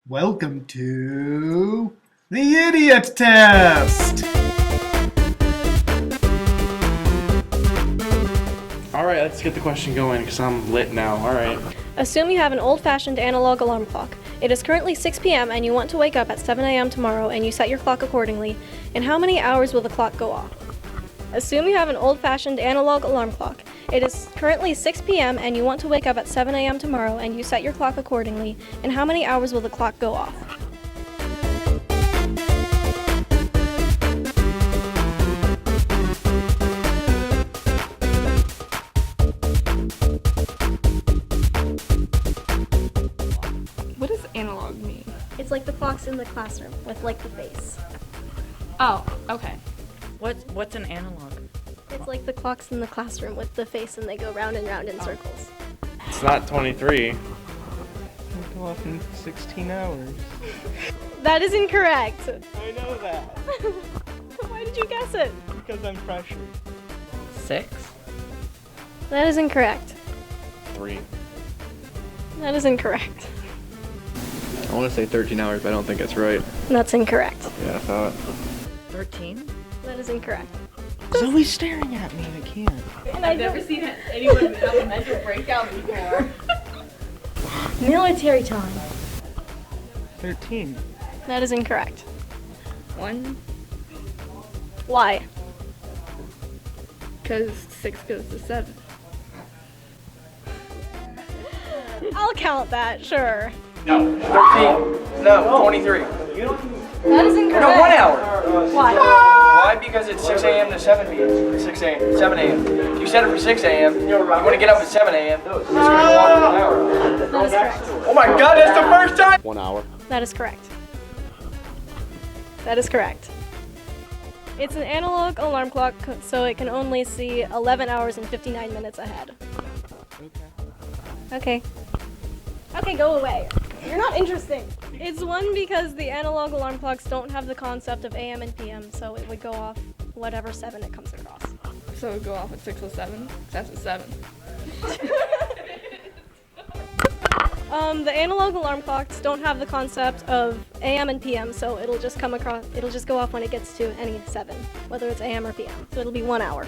Welcome to the Idiot Test! Alright, let's get the question going because I'm lit now. Alright. Assume you have an old-fashioned analog alarm clock. It is currently 6 p.m. and you want to wake up at 7 a.m. tomorrow and you set your clock accordingly. In how many hours will the clock go off? Assume you have an old-fashioned analog alarm clock. It is currently 6 p.m. and you want to wake up at 7 a.m. tomorrow and you set your clock accordingly. In how many hours will the clock go off? What does analog mean? It's like the clocks in the classroom with like the face. Oh, okay. What's an analog? It's like the clocks in the classroom with the face and they go round and round in circles. It's not 23. It'll go off in 16 hours. That is incorrect. I know that. Why did you guess it? Because I'm pressured. 6? That is incorrect. 3. That is incorrect. I want to say 13 hours, but I don't think it's right. That's incorrect. Yeah, I thought. 13? That is incorrect. Zoe's staring at me, I can't. And I've never seen anyone have a mental breakdown before. Military time. 13. That is incorrect. 1, Why? because 6 goes to 7. I'll count that, sure. No, 13. No, 23. That is incorrect. No, 1 hour. Why? Why? Because it's 6 a.m. to 7 p.m. 6 a.m. 7 a.m. If you set it for 6 a.m., you want to get up at 7 a.m. It's going to go off in 1 hour. That is correct. Oh my God, that's the first time! 1 hour. That is correct. That is correct. It's an analog alarm clock, so it can only see 11 hours and 59 minutes ahead. Okay. Okay, go away. You're not interesting. It's 1 because the analog alarm clocks don't have the concept of AM and PM, so it would go off whatever 7 it comes across. So it would go off at 6:07. That's at 7. The analog alarm clocks don't have the concept of AM and PM, so it'll just go off when it gets to any 7, whether it's AM or PM. So it'll be 1 hour.